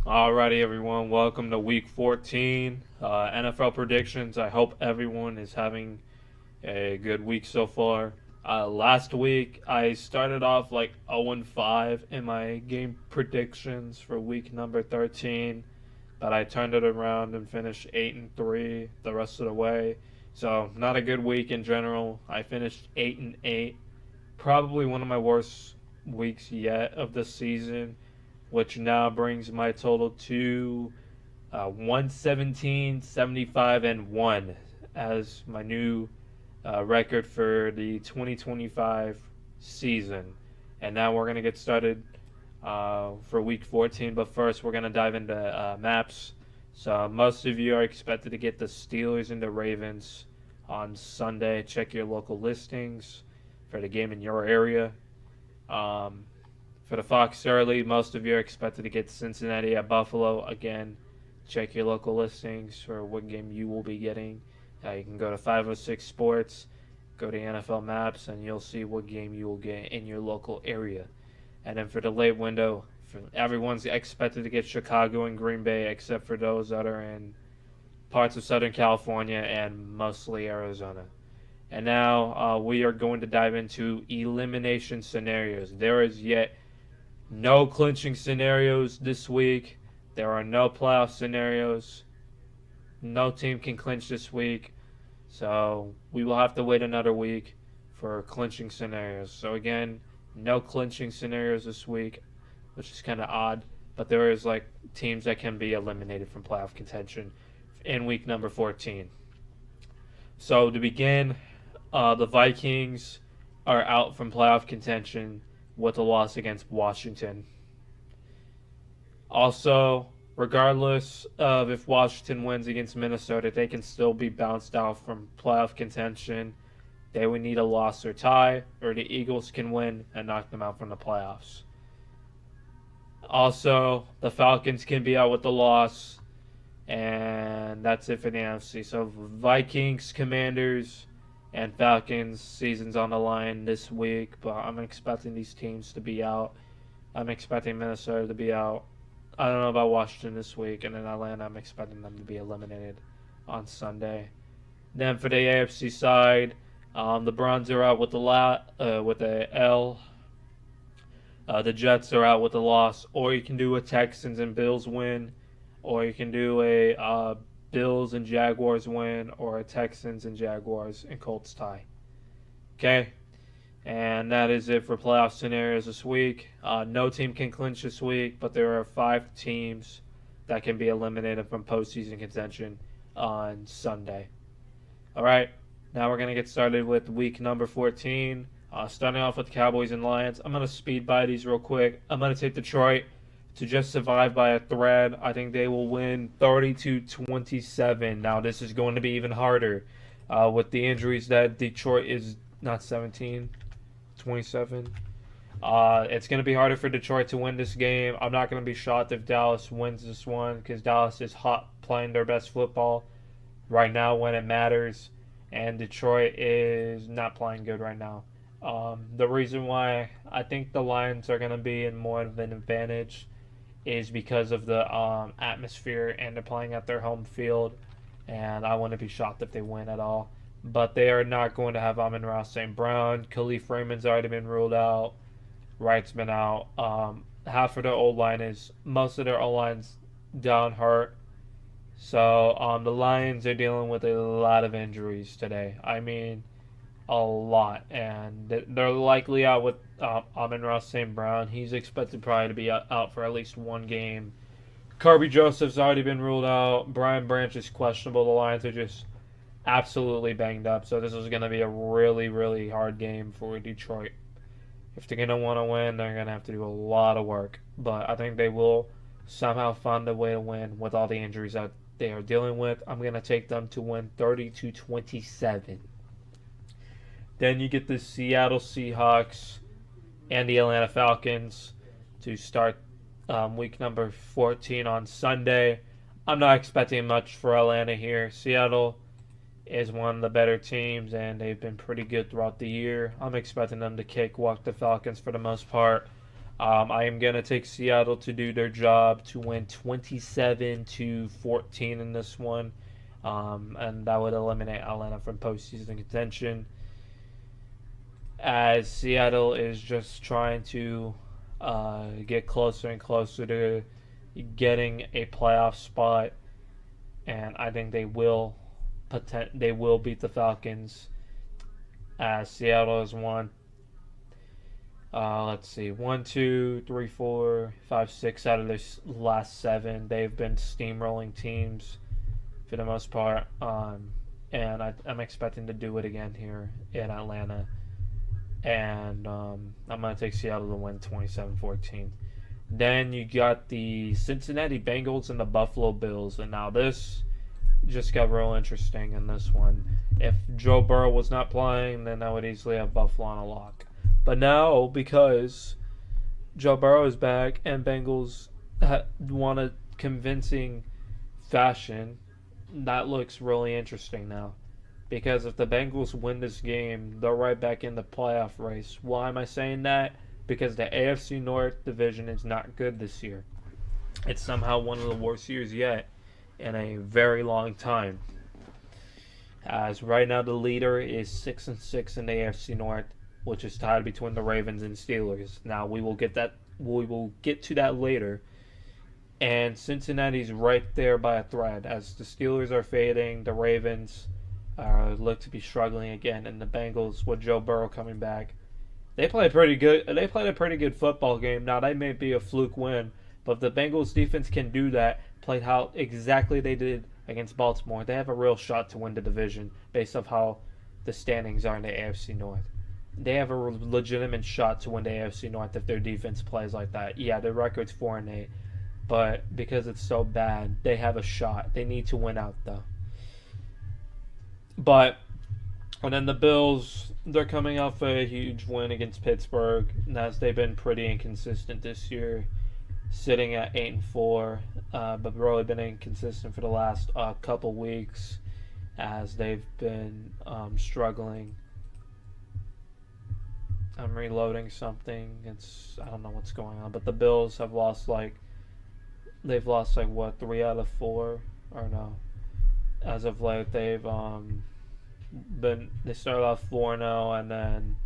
Alrighty, everyone. Welcome to Week 14 NFL predictions. I hope everyone is having a good week so far. Last week, I started off like 0-5 in my game predictions for week number 13, but I turned it around and finished 8-3 the rest of the way. So not a good week in general. I finished 8-8, probably one of my worst weeks yet of the season, which now brings my total to 117, 75, and 1 as my new record for the 2025 season. And now we're going to get started for week 14. But first, we're going to dive into maps. So, most of you are expected to get the Steelers and the Ravens on Sunday. Check your local listings for the game in your area. Um, for the Fox early, most of you are expected to get Cincinnati at Buffalo. Again, check your local listings for what game you will be getting. You can go to 506 Sports, go to NFL Maps, and you'll see what game you will get in your local area. And then for the late window, everyone's expected to get Chicago and Green Bay, except for those that are in parts of Southern California and mostly Arizona. And now we are going to dive into elimination scenarios. There is yet no clinching scenarios this week. There are no playoff scenarios. No team can clinch this week. So we will have to wait another week for clinching scenarios. So again, no clinching scenarios this week, which is kind of odd. But there is like teams that can be eliminated from playoff contention in week number 14. So to begin, the Vikings are out from playoff contention with a loss against Washington. Also, regardless of if Washington wins against Minnesota, they can still be bounced out from playoff contention. They would need a loss or tie, or the Eagles can win and knock them out from the playoffs. Also, the Falcons can be out with the loss, and that's it for the NFC. So, Vikings, Commanders, and Falcons season's on the line this week, but I'm expecting these teams to be out. I'm expecting Minnesota to be out. I don't know about Washington this week, and in Atlanta, I'm expecting them to be eliminated on Sunday. Then for the AFC side, the Browns are out with the L. The Jets are out with a loss, or you can do a Texans and Bills win, or you can do a Bills and Jaguars win, or a Texans and Jaguars and Colts tie. Okay, and that is it for playoff scenarios this week. No team can clinch this week, but there are 5 teams that can be eliminated from postseason contention on Sunday. All right, now we're going to get started with week number 14. Starting off with Cowboys and Lions. I'm going to speed by these real quick. I'm going to take Detroit to just survive by a thread. I think they will win 30-27. Now, this is going to be even harder with the injuries that Detroit is not 17, 27. It's going to be harder for Detroit to win this game. I'm not going to be shocked if Dallas wins this one because Dallas is hot playing their best football right now when it matters, and Detroit is not playing good right now. The reason why I think the Lions are going to be in more of an advantage is because of the atmosphere, and they're playing at their home field, and I wouldn't be shocked if they win at all. But they are not going to have Amon-Ra St. Brown. Khalif Raymond's already been ruled out. Wright's been out. Half of their O-line is, most of their O-line's down hurt. So the Lions are dealing with a lot of injuries today. I mean, a lot. And they're likely out with Amon-Ra St. Brown. He's expected probably to be out for at least one game. Kirby Joseph's already been ruled out. Brian Branch is questionable. The Lions are just absolutely banged up. So this is going to be a really, really hard game for Detroit. If they're going to want to win, they're going to have to do a lot of work. But I think they will somehow find a way to win with all the injuries that they are dealing with. I'm going to take them to win 30-27. Then you get the Seattle Seahawks and the Atlanta Falcons to start week number 14 on Sunday. I'm not expecting much for Atlanta here. Seattle is one of the better teams, and they've been pretty good throughout the year. I'm expecting them to cakewalk the Falcons for the most part. I am gonna take Seattle to do their job to win 27-14 in this one, and that would eliminate Atlanta from postseason contention. As Seattle is just trying to get closer and closer to getting a playoff spot, and I think they will beat the Falcons. As Seattle has won, let's see, 1, 2, 3, 4, 5, 6 out of their last 7. They've been steamrolling teams for the most part, and I'm expecting to do it again here in Atlanta. And I'm going to take Seattle to win 27-14. Then you got the Cincinnati Bengals and the Buffalo Bills. And now this just got real interesting in this one. If Joe Burrow was not playing, then I would easily have Buffalo on a lock. But now, because Joe Burrow is back and Bengals won a convincing fashion, that looks really interesting now. Because if the Bengals win this game, they're right back in the playoff race. Why am I saying that? Because the AFC North division is not good this year. It's somehow one of the worst years yet in a very long time. As right now the leader is 6-6 in the AFC North, which is tied between the Ravens and Steelers. Now we will get to that later. And Cincinnati's right there by a thread. As the Steelers are fading, the Ravens look to be struggling again, and the Bengals with Joe Burrow coming back, they played pretty good. They played a pretty good football game. Now that may be a fluke win, but if the Bengals defense can do that, played how exactly they did against Baltimore, they have a real shot to win the division based off how the standings are in the AFC North. They have a legitimate shot to win the AFC North if their defense plays like that. Yeah, their record's 4-8, but because it's so bad, they have a shot. They need to win out though. And then the Bills, they're coming off a huge win against Pittsburgh, as they've been pretty inconsistent this year, sitting at 8-4, but really been inconsistent for the last couple weeks, as they've been struggling. I'm reloading something. I don't know what's going on, but the Bills have lost they've lost 3 out of 4, or no? As of late, they started off 4-0, and then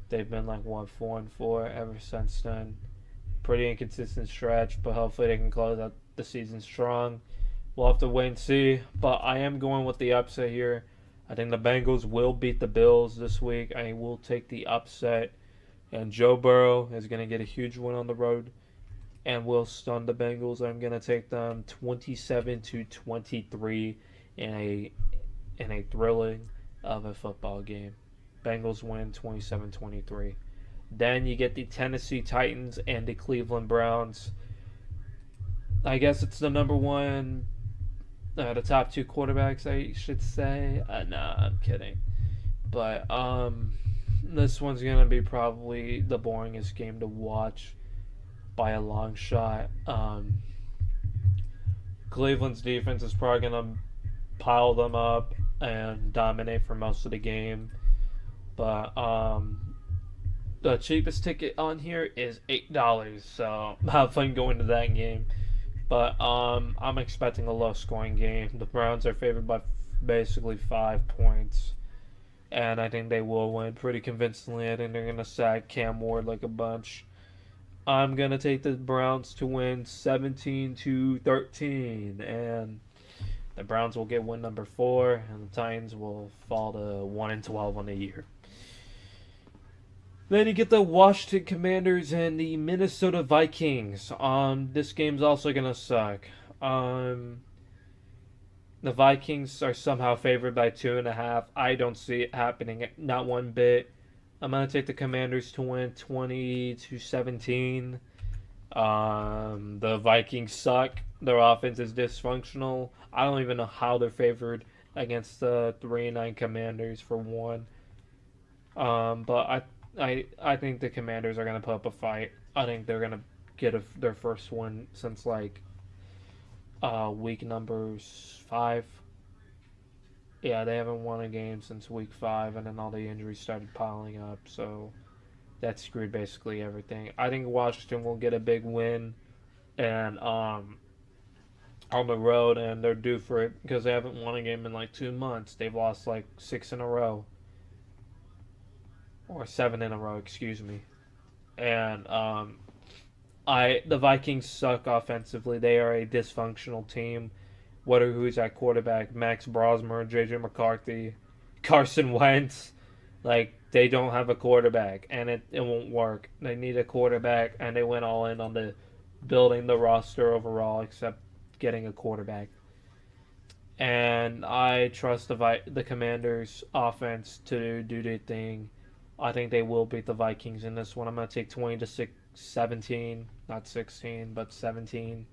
they've been 4-4 ever since then. Pretty inconsistent stretch, but hopefully they can close out the season strong. We'll have to wait and see, but I am going with the upset here. I think the Bengals will beat the Bills this week. I will take the upset, and Joe Burrow is going to get a huge win on the road and will stun the Bengals. I'm going to take them 27-23 in a thrilling of a football game. Bengals win 27-23. Then you get the Tennessee Titans and the Cleveland Browns. I guess it's the number one, the top 2 quarterbacks, I should say. Nah, I'm kidding. But this one's gonna be probably the boringest game to watch by a long shot. Cleveland's defense is probably gonna pile them up and dominate for most of the game. But the cheapest ticket on here is $8, so have fun going to that game. But I'm expecting a low-scoring game. The Browns are favored by basically 5 points, and I think they will win pretty convincingly. I think they're gonna sack Cam Ward like a bunch. I'm gonna take the Browns to win 17-13, and the Browns will get win number 4, and the Titans will fall to 1-12 on the year. Then you get the Washington Commanders and the Minnesota Vikings. This game's also gonna suck. The Vikings are somehow favored by 2.5. I don't see it happening, not one bit. I'm gonna take the Commanders to win 20-17. The Vikings suck. Their offense is dysfunctional. I don't even know how they're favored against the 3-9 Commanders for one. But I think the Commanders are gonna put up a fight. I think they're gonna get their first one since week number 5. Yeah, they haven't won a game since week 5, and then all the injuries started piling up. So that screwed basically everything. I think Washington will get a big win and on the road, and they're due for it because they haven't won a game in like 2 months. They've lost like 6 in a row or 7 in a row, excuse me. And I the Vikings suck offensively. They are a dysfunctional team. Whether who's at quarterback, Max Brosmer, JJ McCarthy, Carson Wentz, like they don't have a quarterback, and it won't work. They need a quarterback, and they went all in on the building the roster overall, except getting a quarterback. And I trust the Commanders' offense to do their thing. I think they will beat the Vikings in this one. I'm gonna take 20 to 17, not 16, but 17,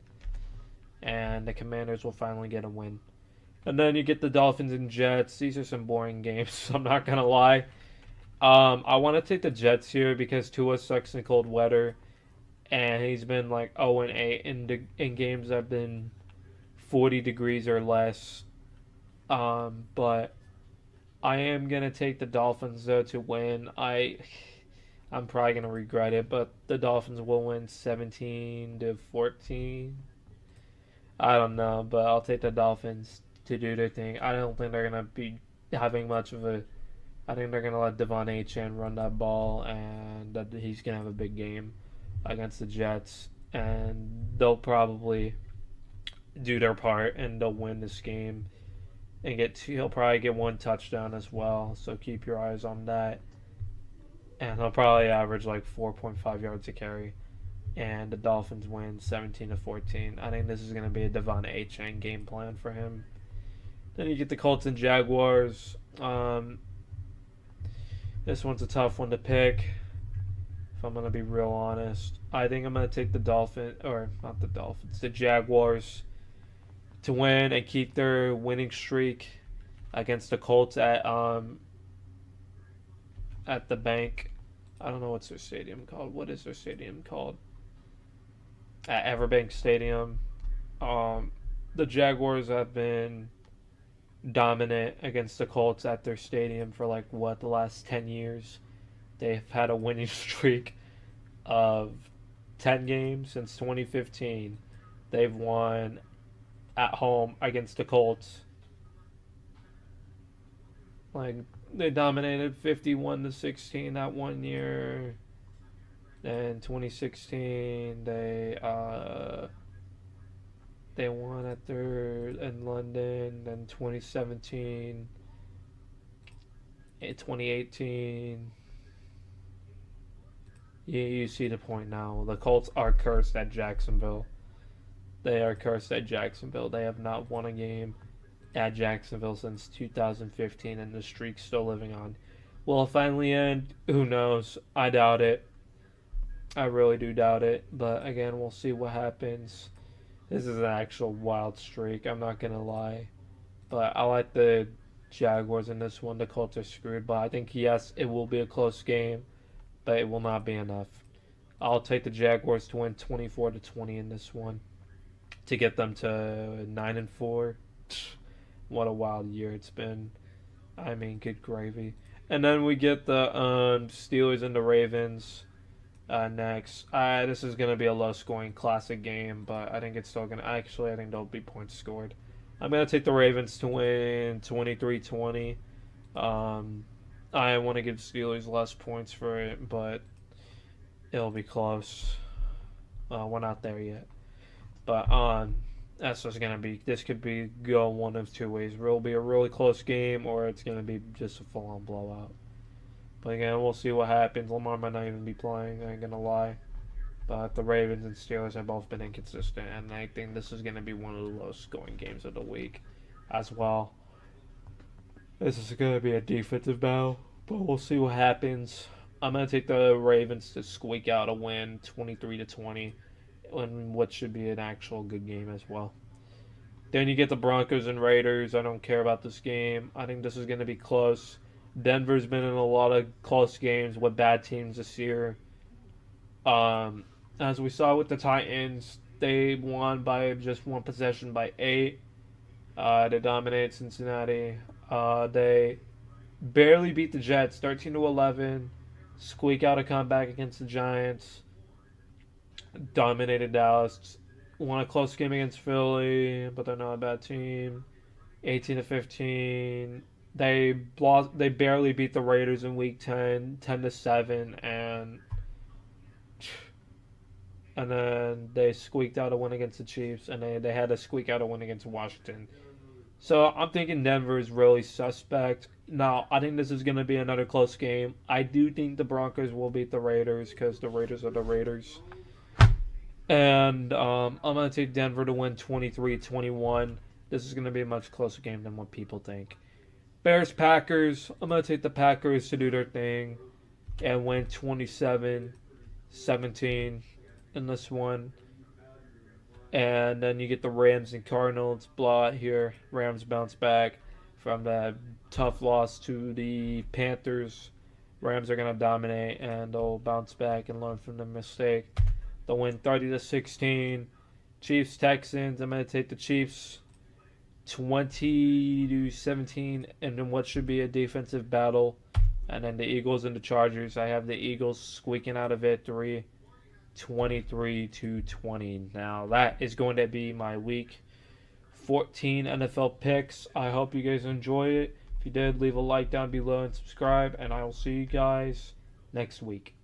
and the Commanders will finally get a win. And then you get the Dolphins and Jets. These are some boring games. I'm not gonna lie. I want to take the Jets here because Tua sucks in cold weather, and he's been like 0-8 in games that have been 40 degrees or less. But I am gonna take the Dolphins though to win. I'm probably gonna regret it, but the Dolphins will win 17-14. I don't know, but I'll take the Dolphins to do their thing. I don't think they're gonna be having much of a. I think they're gonna let Devon Achane run that ball, and that he's gonna have a big game against the Jets, and they'll probably do their part and they'll win this game and he'll probably get one touchdown as well. So keep your eyes on that. And he'll probably average like 4.5 yards a carry. And the Dolphins win 17-14. I think this is going to be a Devon Achane game plan for him. Then you get the Colts and Jaguars. This one's a tough one to pick. If I'm going to be real honest, I think I'm going to take the the Jaguars to win and keep their winning streak against the Colts at the bank. I don't know what's their stadium called. What is their stadium called? At Everbank Stadium. The Jaguars have been dominant against the Colts at their stadium for the last 10 years. They've had a winning streak of 10 games since 2015. They've won at home against the Colts. They dominated 51-16 that one year. Then 2016 they won at in London. Then 2017, 2018. You see the point now. The Colts are cursed at Jacksonville. They are cursed at Jacksonville. They have not won a game at Jacksonville since 2015, and the streak's still living on. Will it finally end? Who knows? I doubt it. I really do doubt it. But again, we'll see what happens. This is an actual wild streak. I'm not going to lie. But I like the Jaguars in this one. The Colts are screwed. But I think, yes, it will be a close game. But it will not be enough. I'll take the Jaguars to win 24-20 in this one, to get them to 9-4. What a wild year it's been. I mean, good gravy. And then we get the Steelers and the Ravens next. This is going to be a low-scoring classic game, but I think it's still going to... Actually, I think there'll be points scored. I'm going to take the Ravens to win 23-20. I want to give Steelers less points for it, but it'll be close. We're not there yet. But that's what's going to be. This could go one of two ways. It'll be a really close game, or it's going to be just a full-on blowout. But again, we'll see what happens. Lamar might not even be playing, I ain't going to lie. But the Ravens and Steelers have both been inconsistent, and I think this is going to be one of the lowest-scoring games of the week as well. This is going to be a defensive battle, but we'll see what happens. I'm going to take the Ravens to squeak out a win, 23-20, in what should be an actual good game as well. Then you get the Broncos and Raiders. I don't care about this game. I think this is going to be close. Denver's been in a lot of close games with bad teams this year. As we saw with the Titans, they won by just one possession by 8. They dominated Cincinnati. They barely beat the Jets, 13-11. squeak out a comeback against the Giants, dominated Dallas, won a close game against Philly, but they're not a bad team. 18-15. They barely beat the Raiders in Week 10, 10-7, and then they squeaked out a win against the Chiefs, and they had to squeak out a win against Washington. So I'm thinking Denver is really suspect. Now, I think this is going to be another close game. I do think the Broncos will beat the Raiders because the Raiders are the Raiders. And I'm going to take Denver to win 23-21. This is going to be a much closer game than what people think. Bears Packers. I'm going to take the Packers to do their thing and win 27-17 in this one. And then you get the Rams and Cardinals blowout here. Rams bounce back from that tough loss to the Panthers. Rams are going to dominate and they'll bounce back and learn from their mistake. They'll win 30-16. Chiefs Texans. I'm going to take the Chiefs 20-17 and then what should be a defensive battle. And then the Eagles and the Chargers. I have the Eagles squeaking out a victory 23-20. Now that is going to be my week 14 NFL picks. I hope you guys enjoy it. If you did, leave a like down below and subscribe, and I will see you guys next week.